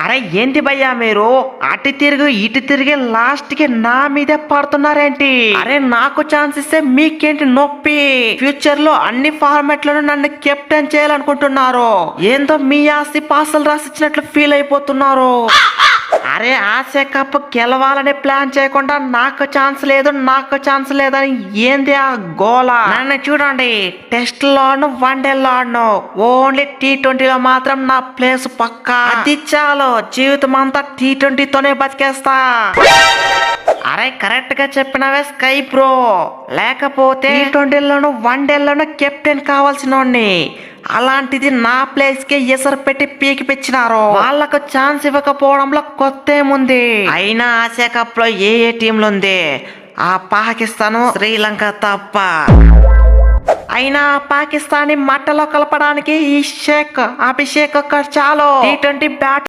అరే ఏంటి భయ్యా మీరు అటు తిరిగి ఇటు తిరిగి లాస్ట్ కి నా మీదే పడుతున్నారేంటి? అరే నాకు ఛాన్స్ ఇస్తే మీకేంటి నొప్పి? ఫ్యూచర్ లో అన్ని ఫార్మాట్లను నన్ను కెప్టెన్ చేయాలనుకుంటున్నారు. ఏందో మీ ఆస్తి పాసలు రాసిచ్చినట్లు ఫీల్ అయిపోతున్నారు. అరే ఆసియా కప్ గెలవాలని ప్లాన్ చేయకుండా నాకు ఛాన్స్ లేదని ఏంది ఆ గోల? నన్ను చూడండి, టెస్ట్ లో ఆడను, వన్డేలో ఆడను, ఓన్లీ T20లో మాత్రం నా ప్లేస్ పక్కా. అది చాలు, జీవితం అంతా T20తోనే బతికేస్తా. అరే కరెక్ట్ గా చెప్పినవే స్కై బ్రో. లేకపోతే T20లోను వన్డేలోను కెప్టెన్ కావాల్సినోడ్ని. అలాంటిది నా ప్లేస్ కి ఎసరు పెట్టి పీకి పెంచినారు. వాళ్ళకు ఛాన్స్ ఇవ్వకపోవడంలో కొత్త ఏముంది? అయినా ఆసియా కప్ లో ఏ టీంలు ఉంది? ఆ పాకిస్తాన్, శ్రీలంక తప్ప. అయినా పాకిస్తాన్ మట్టలో కలపడానికి ఈ అభిషేక్ ఒక్క చాలు. T20 bat